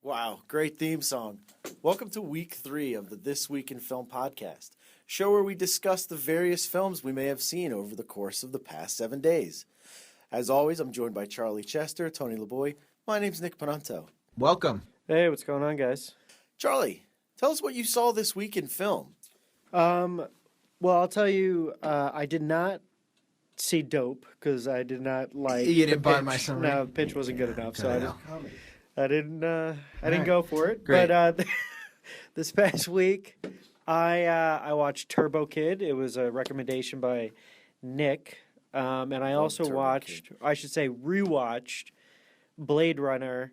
Wow, great theme song. Welcome to week 3 of the This Week in Film podcast, show where we discuss the various films we may have seen over the course of the past 7 days. As always, I'm joined by Charlie Chester, Tony LeBoy. My name's Nick Panunto. Welcome. Hey, what's going on, guys? Charlie, tell us what you saw this week in film. Well, I'll tell you, I did not see Dope because I did not like. You didn't the buy pitch. my summary? No, the pitch wasn't good enough, so I didn't Right. go for it. Great. But this past week, I watched Turbo Kid. It was a recommendation by Nick, and I also Turbo watched, Kid. I should say, rewatched Blade Runner: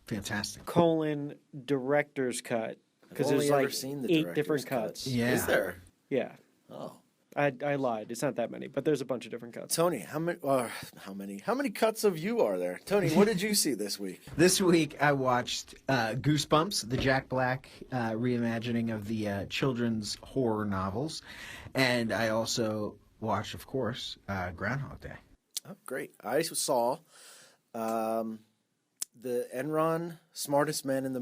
Fantastic. I've Director's Cut because only there's ever like seen the 8 director's different cut. cuts. Yeah. Is there? Yeah, Oh. I lied. It's not that many, but there's a bunch of different cuts. Tony, how many cuts of you are there? Tony, what did you see this week? This week I watched Goosebumps, the Jack Black reimagining of the children's horror novels. And I also watched, of course, Groundhog Day. Oh, great. I saw the Enron Smartest Men in the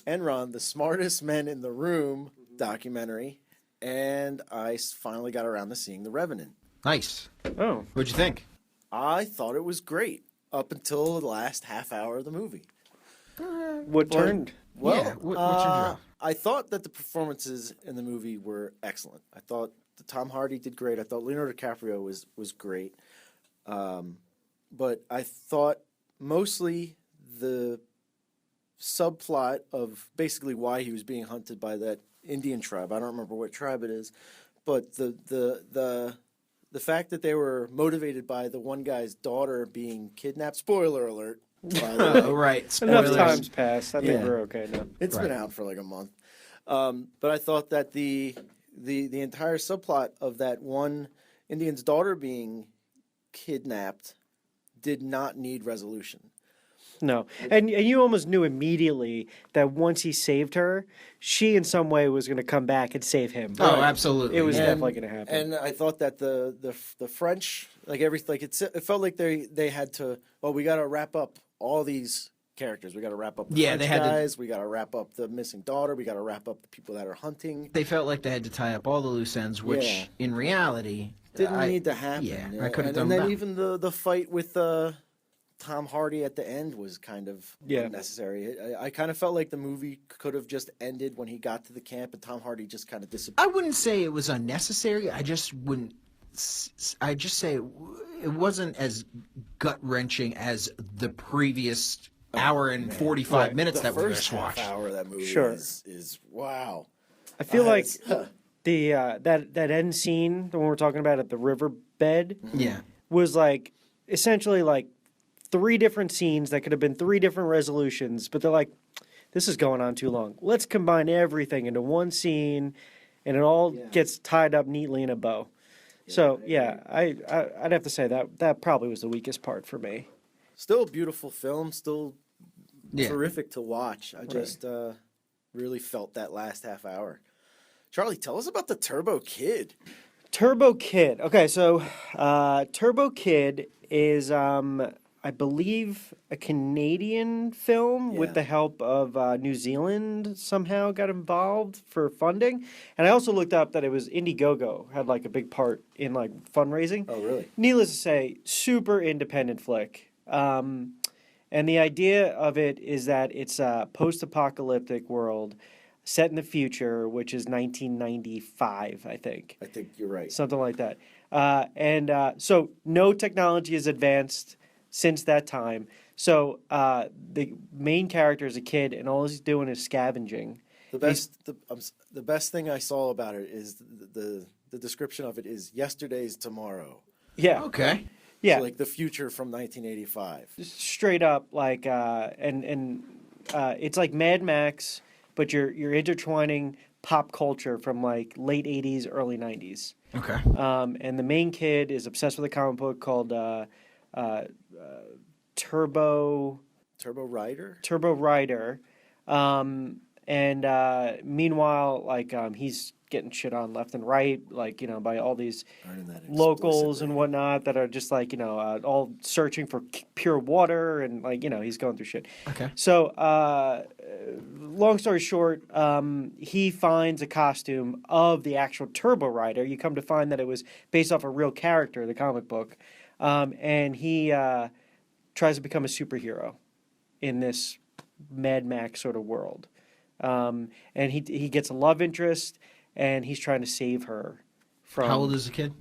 Enron, the Smartest Men in the Room documentary, and I finally got around to seeing The Revenant. Nice. Oh, What'd you think? I thought it was great up until the last half hour of the movie. what turned? Well, Yeah, what's your draw? I thought that the performances in the movie were excellent. I thought that Tom Hardy did great. I thought Leonardo DiCaprio was great. But I thought mostly the subplot of basically why he was being hunted by that Indian tribe. I don't remember what tribe it is, but the fact that they were motivated by the one guy's daughter being kidnapped. Spoiler alert. By the way. Oh, right. Enough Spoilers. time's passed. I think Yeah. we're okay now. It's been Right. out for like a month. But I thought that the entire subplot of that one Indian's daughter being kidnapped did not need resolution. No, and you almost knew immediately that once he saved her, she in some way was going to come back and save him. Oh, absolutely. It was yeah. definitely going to happen. And I thought that the French, like everything, like it felt like they had to. Well, we got to wrap up all these characters. We got to wrap up the Yeah, French they had to- guys. We got to wrap up the missing daughter. We got to wrap up the people that are hunting. They felt like they had to tie up all the loose ends, which Yeah. in reality Didn't need to happen. Yeah, you know? I could have and done then that. even the fight with Tom Hardy at the end was kind of unnecessary. I kind of felt like the movie could have just ended when he got to the camp and Tom Hardy just kind of disappeared. I wouldn't say it was unnecessary. I just wouldn't. I just say it wasn't as gut wrenching as the previous hour and 45 Right. minutes The that we first just half watched. hour of that movie Sure. is wow. I feel like Huh. the that end scene, the one we're talking about at the riverbed, Yeah. was like essentially like 3 different scenes that could have been 3 different resolutions, but they're like, this is going on too long. Let's combine everything into one scene, and it all gets tied up neatly in a bow. So yeah, I'd have to say that probably was the weakest part for me. Still a beautiful film, still Yeah. terrific to watch. I just really felt that last half hour. Charlie, tell us about the Turbo Kid. Turbo Kid. Okay, so Turbo Kid is, I believe, a Canadian film with Yeah. the help of New Zealand somehow got involved for funding. And I also looked up that it was Indiegogo had like a big part in like fundraising. Oh, really? Needless to say, super independent flick. And the idea of it is that it's a post-apocalyptic world set in the future, which is 1995, I think. I think you're right. Something like that. So no technology has advanced since that time. So the main character is a kid, and all he's doing is scavenging. The best thing I saw about it is the description of it is yesterday's tomorrow. Yeah. Okay. Yeah. So like the future from 1985. Straight up, like, it's like Mad Max, but you're intertwining pop culture from like late 80s, early 90s. Okay. And the main kid is obsessed with a comic book called Turbo Turbo Rider? Rider. And meanwhile, like he's getting shit on left and right, like by all these locals and whatnot that are just like all searching for pure water and like he's going through shit. Okay. So long story short, he finds a costume of the actual Turbo Rider. You come to find that it was based off a real character, the comic book, and he tries to become a superhero in this Mad Max sort of world. And he gets a love interest, and he's trying to save her from... How old is the kid?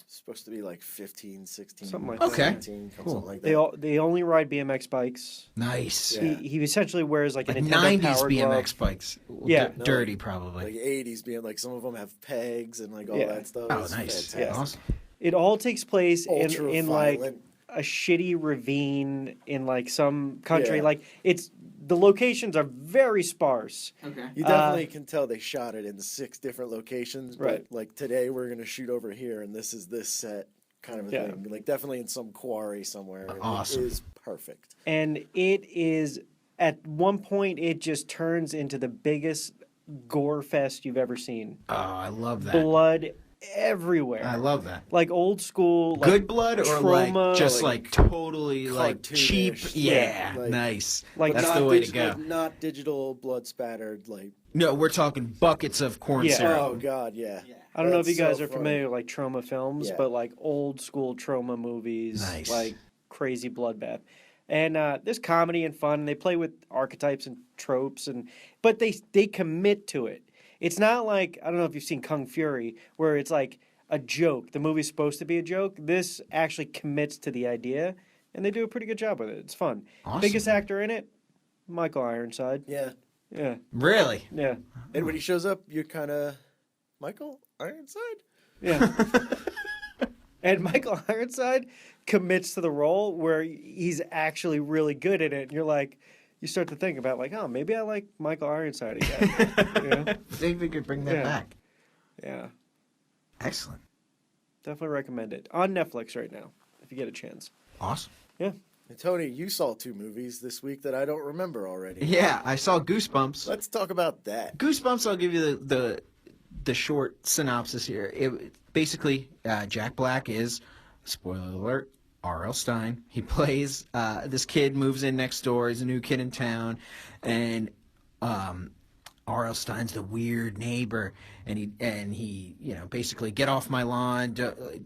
Supposed to be like 15, 16. Something like that. Okay. 17, Cool. something like that. They only ride BMX bikes. Nice. Yeah. He essentially wears like a Like Nintendo 90s power BMX glove. bikes. Yeah. Dirty, probably. Like 80s being like some of them have pegs and like all Yeah. that stuff. Oh, It's nice. fantastic. Awesome. It all takes place Ultra in like violent. a shitty ravine in like some country. Yeah. Like the locations are very sparse. Okay. You definitely can tell they shot it in 6 different locations. But Right. like today we're going to shoot over here and this is this set kind of a Yeah. thing. Like definitely in some quarry somewhere. and Awesome. It is perfect. And it is, at one point, it just turns into the biggest gore fest you've ever seen. Oh, I love that. Blood everywhere. I love that. Like old school. Like Good blood or trauma, like just like like totally like cheap? cartoonish, Yeah, like- nice. Like That's Not the way to digital- go. Not digital blood spattered like No, we're talking buckets of corn Yeah. syrup. oh god, yeah. I don't know if That's you guys so are funny. familiar with like trauma films, Yeah. but like old school trauma movies, Nice. like crazy bloodbath. And there's comedy and fun. They play with archetypes and tropes, but they commit to it. It's not like, I don't know if you've seen Kung Fury, where it's like a joke. The movie's supposed to be a joke. This actually commits to the idea, and they do a pretty good job with it. It's fun. Awesome. Biggest actor in it, Michael Ironside. Yeah. Yeah, Really? yeah, And when he shows up, you're kind of Michael Ironside? yeah. And Michael Ironside commits to the role where he's actually really good at it. And you're like, you start to think about like, oh, maybe I like Michael Ironside again. You know? Think we could bring that Yeah. back. Yeah, Excellent. definitely recommend it. On Netflix right now, if you get a chance. Awesome. Yeah. And Tony, you saw 2 movies this week that I don't remember already. Yeah, I saw Goosebumps. Let's talk about that. Goosebumps. I'll give you the short synopsis here. Basically, Jack Black is, spoiler alert, R.L. Stine. He plays this kid, moves in next door. He's a new kid in town, and R.L. Stine's the weird neighbor, and he basically get off my lawn.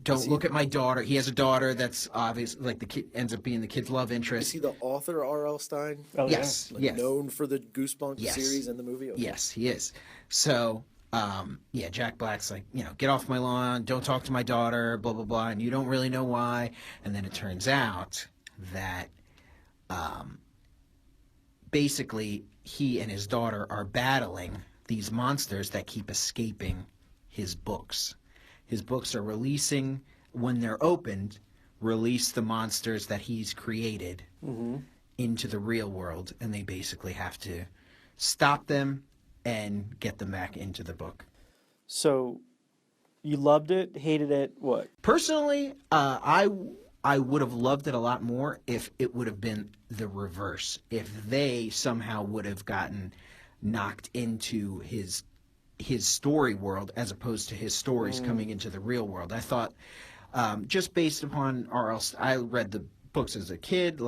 Don't look at my daughter. He has a daughter that's obvious, like the kid ends up being the kid's love Is interest. he the author R.L. Stine? Oh, Yes, Like yes. known for the Goosebumps Yes. series and the movie? Okay. Yes, he is. So, Jack Black's like, get off my lawn, don't talk to my daughter, blah, blah, blah, and you don't really know why. And then it turns out that basically he and his daughter are battling these monsters that keep escaping his books. His books are releasing, when they're opened, release the monsters that he's created into the real world, and they basically have to stop them and get them back into the book. So, you loved it, hated it, what? Personally, I would have loved it a lot more if it would have been the reverse. If they somehow would have gotten knocked into his story world as opposed to his stories coming into the real world. I thought, just based upon I read the books as a kid,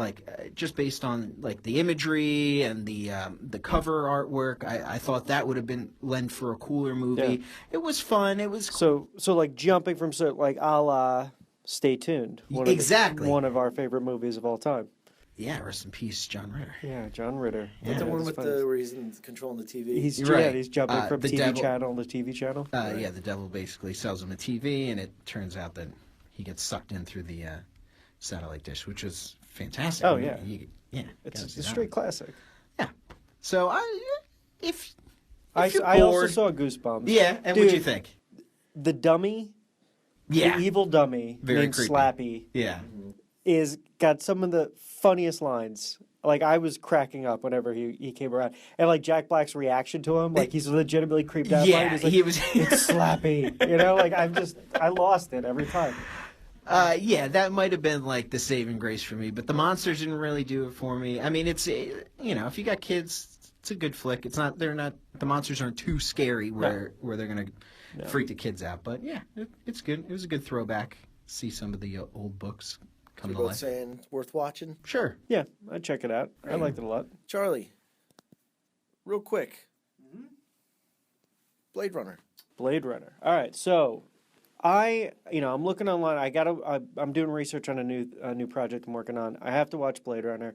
just based on like the imagery and the cover artwork, I thought that would have been lent for a cooler movie. Yeah. It was fun. It was So like jumping from like a la Stay Tuned. Exactly. One of our favorite movies of all time. yeah. Rest in peace, John Ritter. Yeah, John Ritter. Yeah. The one it's with fun. where he's controlling the TV. He's You're right. he's jumping from the TV devil- channel to TV channel. Yeah, the devil basically sells him a TV, and it turns out that he gets sucked in through the satellite dish, which is fantastic. Oh, I mean, yeah. yeah. It's gotta see a that straight one. classic. Yeah. So if I you're also bored- saw Goosebumps. Yeah, and Dude, what'd you think? The dummy, Yeah. the evil dummy Very named creepy. Slappy, Yeah. is got some of the funniest lines. Like, I was cracking up whenever he came around. And, like, Jack Black's reaction to him, like, he's legitimately creeped out by Yeah, him. He's like, he was. it's Slappy. You know, like, I lost it every time. Yeah, that might have been like the saving grace for me, but the monsters didn't really do it for me. I mean, it's if you got kids, It's a good flick. It's not. They're not. The monsters aren't too scary where they're gonna freak the kids out. But yeah, it's good. It was a good throwback. See some of the old books come You're to both life. saying worth watching. Sure. Yeah, I'd check it out. I liked it a lot. Charlie, real quick. Blade Runner. Blade Runner. All right, so I'm looking online. I'm doing research on a new project I'm working on. I have to watch Blade Runner.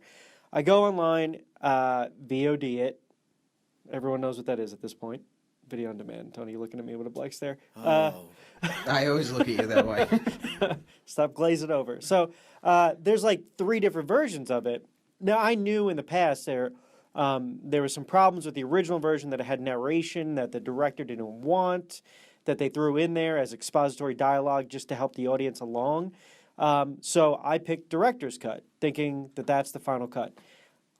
I go online, VOD it. Everyone knows what that is at this point. Video on demand. Tony, you looking at me with a blank stare? I always look at you that way. Stop glazing over. So there's like 3 different versions of it. Now, I knew in the past there were some problems with the original version, that it had narration that the director didn't want, that they threw in there as expository dialogue just to help the audience along. So I picked director's cut, thinking that that's the final cut.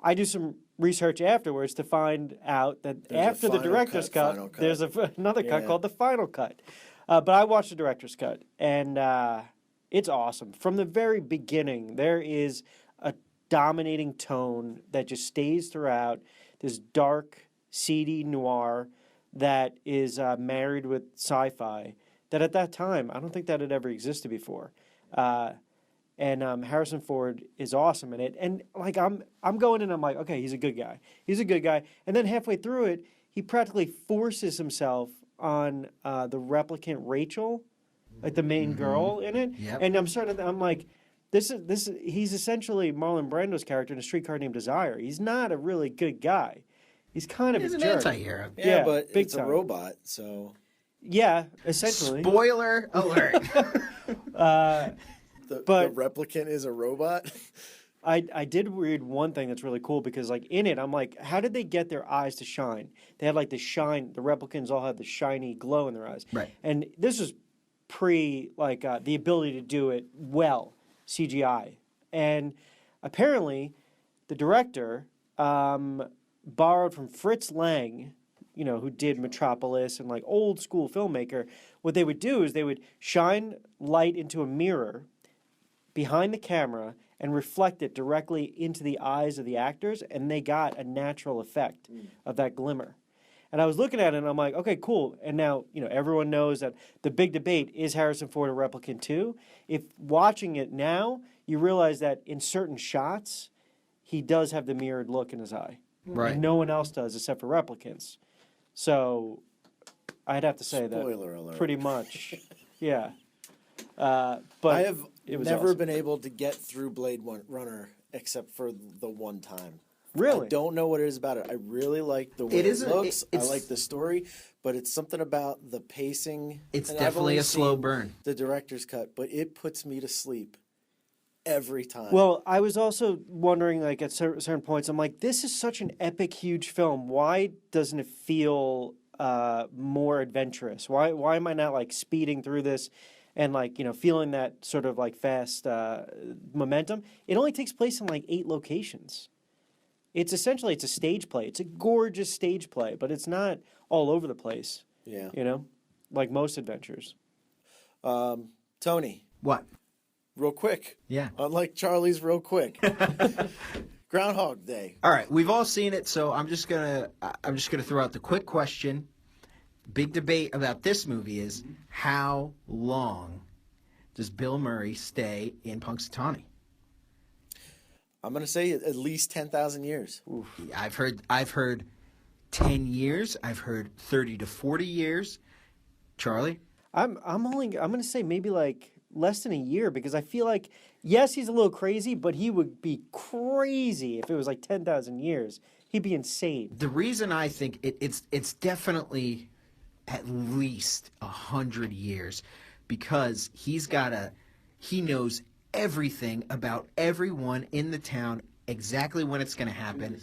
I do some research afterwards to find out that after the director's cut, there's another cut called the final cut. But I watched the director's cut, and it's awesome. From the very beginning, there is a dominating tone that just stays throughout, this dark, seedy noir that is married with sci-fi, that at that time, I don't think that had ever existed before. And Harrison Ford is awesome in it. And like I'm going in, I'm like, okay, he's a good guy. He's a good guy. And then halfway through it, he practically forces himself on the replicant Rachel, like the main girl in it. Yep. And I'm like, he's essentially Marlon Brando's character in A Streetcar Named Desire. He's not a really good guy. He's kind of He's a an jerk. anti-hero. Yeah, but big it's time. a robot, so... Yeah, essentially. Spoiler alert. The But- replicant is a robot? I did read one thing that's really cool, because like in it, I'm like, how did they get their eyes to shine? They had like the shine. The replicants all had the shiny glow in their eyes. Right. And this was pre like the ability to do it well, CGI. And apparently, the director borrowed from Fritz Lang, who did Metropolis and like old school filmmaker. What they would do is they would shine light into a mirror behind the camera and reflect it directly into the eyes of the actors, and they got a natural effect of that glimmer. And I was looking at it, and I'm like, okay, cool. And now, everyone knows that the big debate is Harrison Ford a replicant too. If watching it now, you realize that in certain shots, he does have the mirrored look in his eye. Right. And no one else does except for replicants. So I'd have to say Spoiler that alert. pretty much. Yeah. But I have it was never awesome. been able to get through Blade Runner except for the one time. Really? I don't know what it is about it. I really like the way it looks. I like the story, but it's something about the pacing. It's and I've definitely only a slow seen burn. The director's cut, but it puts me to sleep every time. Well, I was also wondering, like, at certain points, I'm like, this is such an epic, huge film. Why doesn't it feel more adventurous? Why am I not, like, speeding through this and, like, feeling that sort of, like, fast momentum? It only takes place in, like, 8 locations. It's essentially, it's a stage play. It's a gorgeous stage play, but it's not all over the place. Yeah. Like most adventures. Tony, What? real quick. Yeah. Unlike Charlie's real quick. Groundhog Day. All right, we've all seen it, so I'm just gonna throw out the quick question. Big debate about this movie is how long does Bill Murray stay in Punxsutawney? I'm going to say at least 10,000 years. I've heard 10 years. I've heard 30 to 40 years. Charlie? I'm going to say maybe like less than a year, because I feel like, yes, he's a little crazy, but he would be crazy if it was like 10,000 years. He'd be insane. The reason I think it's definitely at least 100 years, because he knows everything about everyone in the town, exactly when it's going to happen.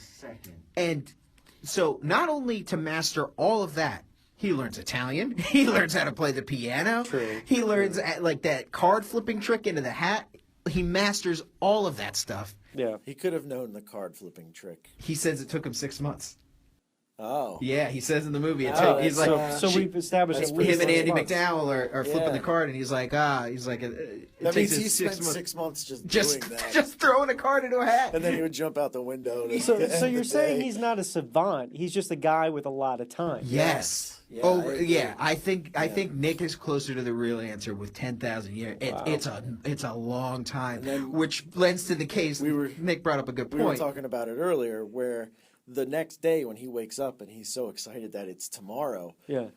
And so not only to master all of that, he learns Italian, he learns how to play the piano, he learns like that card flipping trick into the hat. He masters all of that stuff. Yeah. He could have known the card flipping trick. He says it took him 6 months. Oh. Yeah, he says in the movie. Oh, He's like, so we've established that's at pretty least him and 6 Andy months. McDowell are flipping the card, and he's like, it That takes means he us spent 6 months 6 months just just doing that. just throwing a card into a hat. And then he would jump out the window. To So end you're the saying day. he's not a savant. He's just a guy with a lot of time. Yes. Yeah, Oh, I agree. yeah. I think Nick is closer to the real answer with 10,000 years. It's a long time, then which lends to the case. Nick brought up a good We were point. talking about it earlier, where the next day when he wakes up and he's so excited that it's tomorrow, Yeah.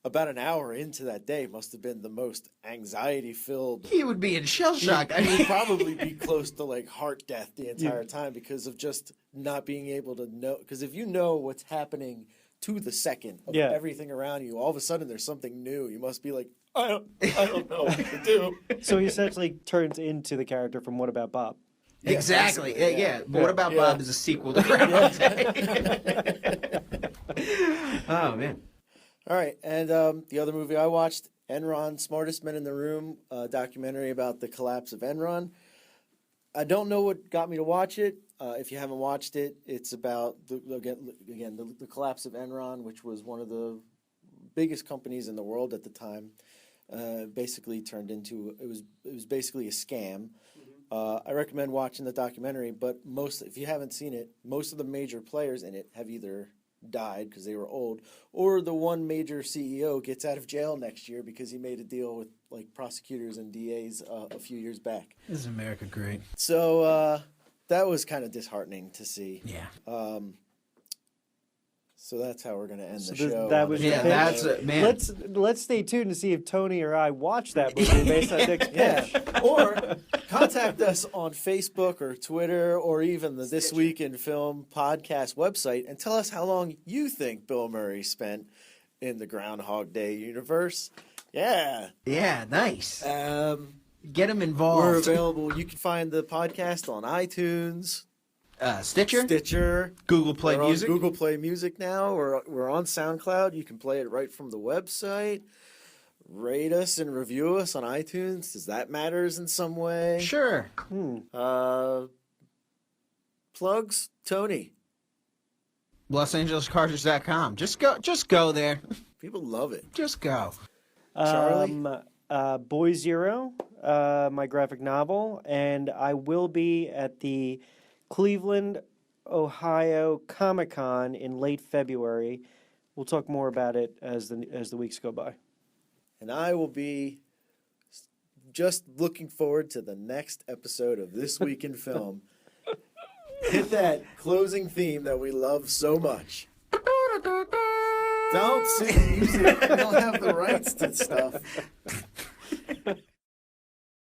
about an hour into that day must have been the most anxiety-filled. He would be in shell shock. I He would mean, probably be close to like heart death the entire time because of just not being able to know. Because if you know what's happening to the second of everything around you, all of a sudden there's something new. You must be like, I don't know what to do. So he essentially turns into the character from What About Bob? exactly. basically, Yeah. But what about Yeah. Bob is a sequel to Groundhog Day? Oh man. All right, and the other movie I watched, Enron, Smartest Men in the Room, a documentary about the collapse of Enron. I don't know what got me to watch it. If you haven't watched it, it's about the collapse of Enron, which was one of the biggest companies in the world at the time. Basically turned into it was basically a scam. I recommend watching the documentary, but if you haven't seen it, most of the major players in it have either died because they were old, or the one major CEO gets out of jail next year because he made a deal with like prosecutors and DAs a few years back. Is America great? So that was kind of disheartening to see. Yeah. So that's how we're going to end the this- show. that was Yeah, the that's pitch. it, man. Let's stay tuned to see if Tony or I watch that movie based on Nick's pitch. Or contact us on Facebook or Twitter or even the This Week in Film podcast website and tell us how long you think Bill Murray spent in the Groundhog Day universe. Yeah. Yeah. Nice. Get him We're involved. available. You can find the podcast on iTunes, Stitcher, Google Play We're on Music. Google Play Music now. We're on SoundCloud. You can play it right from the website. Rate us and review us on iTunes. Does that matters in some way? Sure. Plugs, Tony. LosAngelesCarters.com. Just go there. People love it. Just go. Charlie? Boy Zero, my graphic novel, and I will be at the Cleveland, Ohio Comic-Con in late February. We'll talk more about it as the weeks go by. And I will be just looking forward to the next episode of This Week in Film. Hit that closing theme that we love so much. Don't sing music. We don't have the rights to stuff.